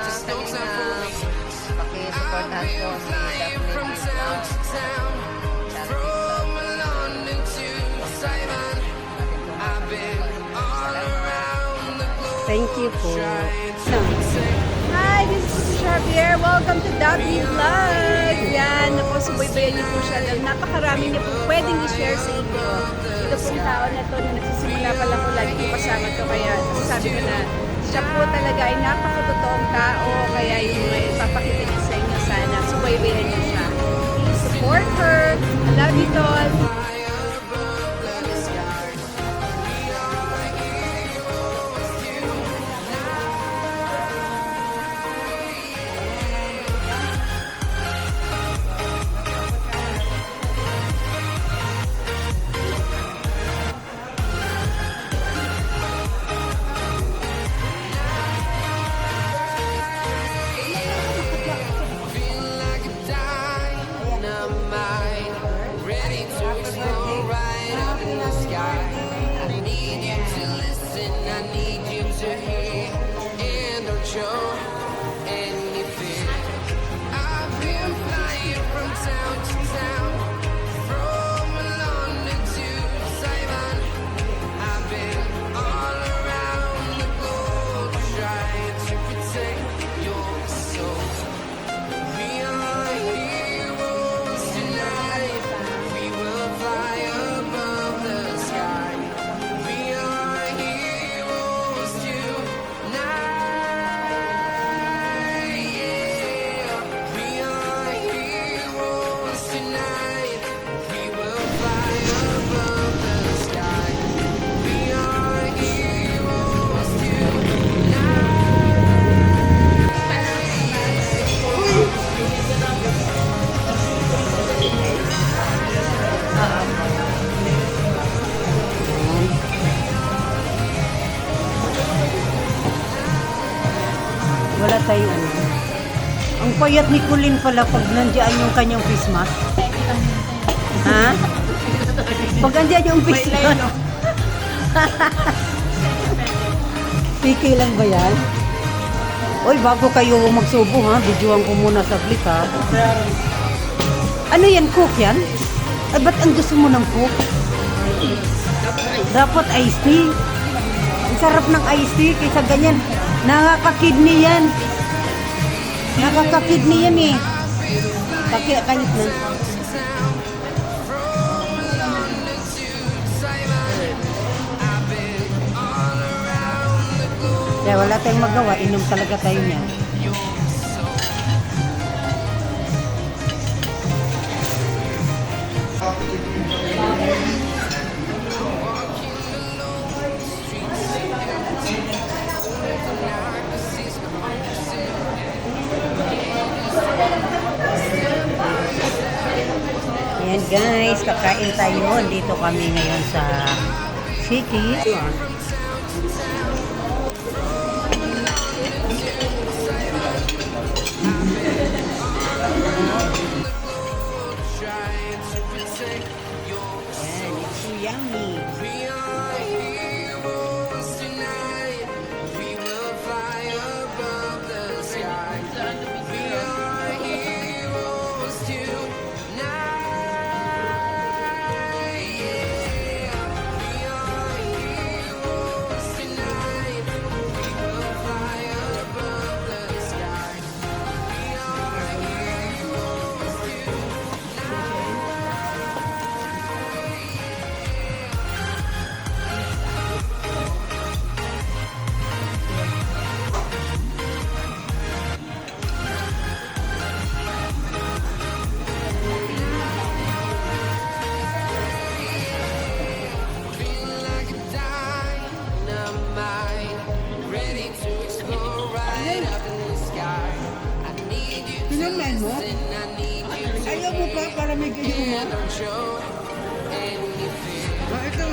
Kalingap. Pakisuportahan po si Daphne Vlog. Thank you po. Hi, this is Pussy Javier. Welcome to Daphne Vlog. Yan, subaybayan niyo po siya. Napakarami niyo po pwedeng i-share sa inyo. Ito pong tao na to na nagsisimula pa lang po lagi ko kasama to. Kaya sabi ko na siya po talaga ay napakatotoong tao. Kaya yung ipapakita niya sa inyo sana. Subaybayan niyo siya. Please support her. I love you all. Wala tayong ano. Ang payat ni Kulin pala pag nandiyan yung kanyang face mask. Ha? Pag nandiyan yung face mask. PK lang ba yan? Uy, bago kayo magsubo ha, videoan ko muna saglit ha. Ano yan, Coke yan? Ay, ba't ang gusto mo ng Coke? Dapat iced tea. Ang sarap ng iced tea kaysa ganyan. Nakaka-kidney yan. Nakaka-kidney yan eh. Kahit na. Kaya wala tayong magawa. Inom talaga tayo niya. Ayan guys, kakain tayo. Dito kami ngayon sa city. Ayan, it's so yummy. Pinamain mo? Ayaw mo pa para may ganyan mo? Ito.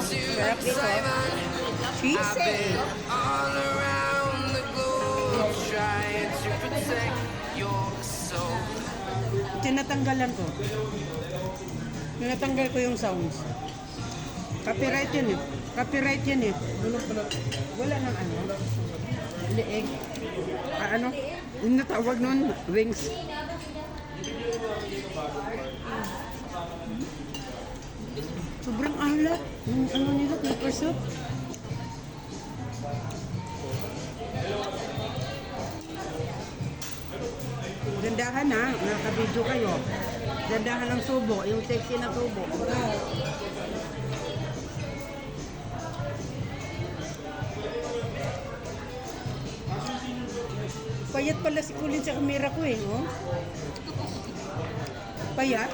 Sarap dito. Cheesy. all around the globe trying to protect your soul. Tinatanggalan ko. Tinatanggal ko yung sounds. Copyright yan eh. Copyright yan eh. Wala nang ano. Leeg. Ano? Yung natawag nun, wings. Sobrang alat. Yung ano nila, pepper soup. Gandahan ha, nakabidyo kayo. Gandahan ng subo, yung sexy na subo. Payat pala si Kulin sa kamera ko eh, oh. Payat?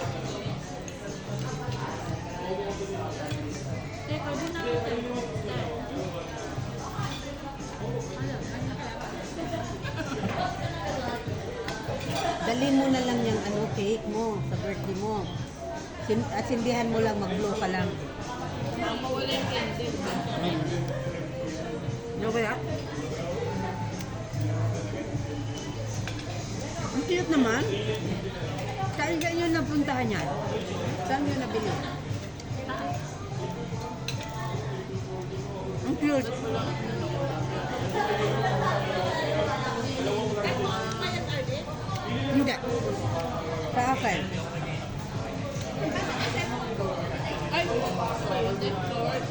Dalhin mo na lang yung ano, cake mo sa birthday mo. At sindihan mo lang, mag-blow ka lang. Mawala yung candle. Ano kaya? Ang cute naman. Saan nyo napuntahan yan? Saan nyo nabili? Ang cute. Hindi. Sa akin. Ay, Lord.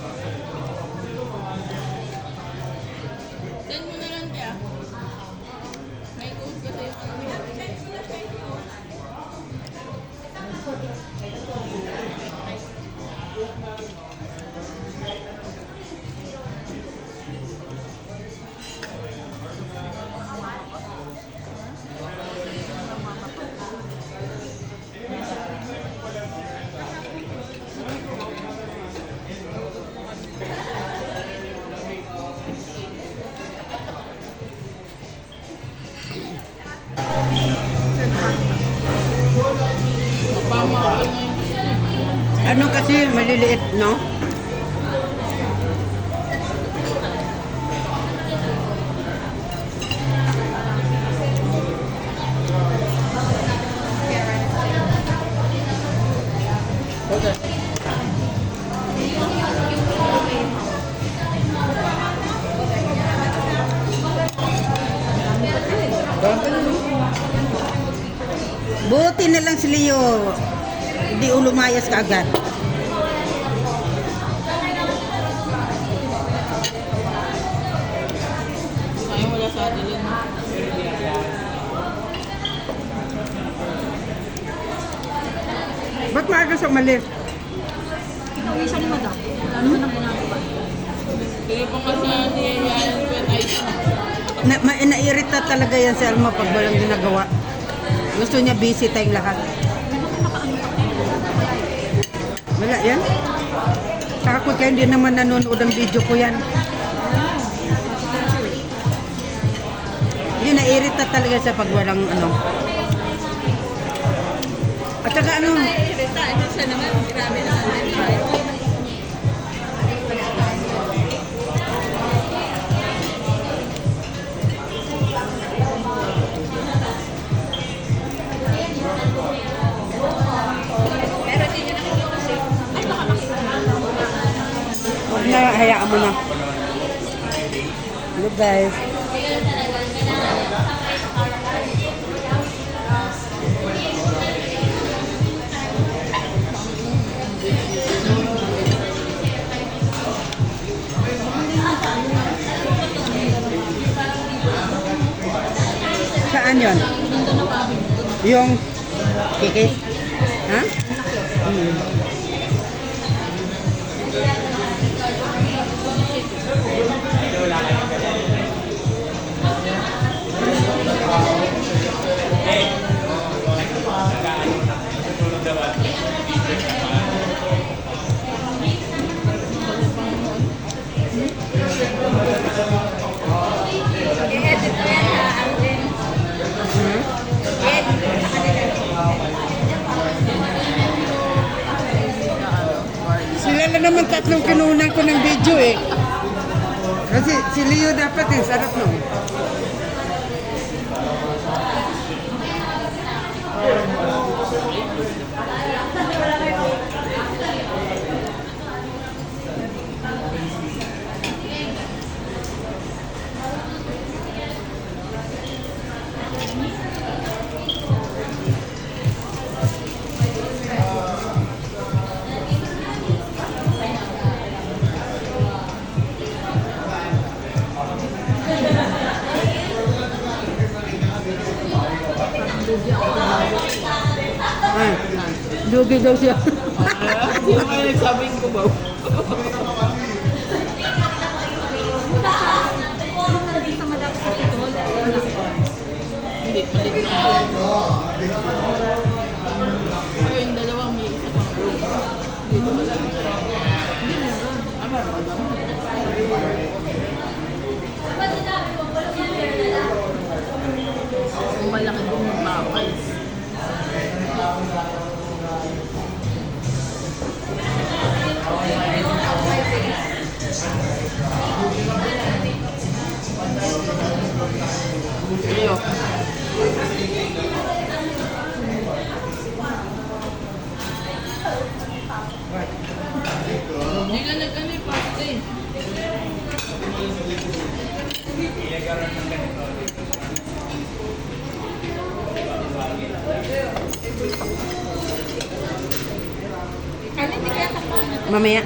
Send mo na lang kaya. May goals kasi yung ano. Ano kasi maliliit, no? Buti na lang si Leo. Hindi ulumayas ka agad. Sayang wala sa atin yun. Ba't maaga sa umalis? Uwi siya ni Madam. Ano na ginagawa? Pero pa kasi niyayaan ko yung ice. Nairita talaga yan si Alma pag walang ginagawa. Gusto niya busy tayong lahat. Wala yan. Takot kaya hindi naman nanonood ang video ko yan. Hindi nairita talaga siya pag walang ano. At saka ano, Irita, ito siya naman. Grabe naman. Pero hindi niya nakuha kasi. Ay, huwag na, hayaan mo na. Hello guys. Saan yun? Yung kikis? Ha? I-edit ko yan ha, Alvin. I-edit ko sa kanila. naman tatlong kinunan ko ng video eh. Kasi si Leo dapat eh, sarap no. Ay, lugi daw siya. Sino kayo nagsabing ko ba? Hindi, palit na. Pero yung dalawang may isa pang room. Dito wala. Hindi meron. Meron. Kung malaki kong magpapalis. Leo. Hindi ka nag-ano yung pasta eh. Mamaya.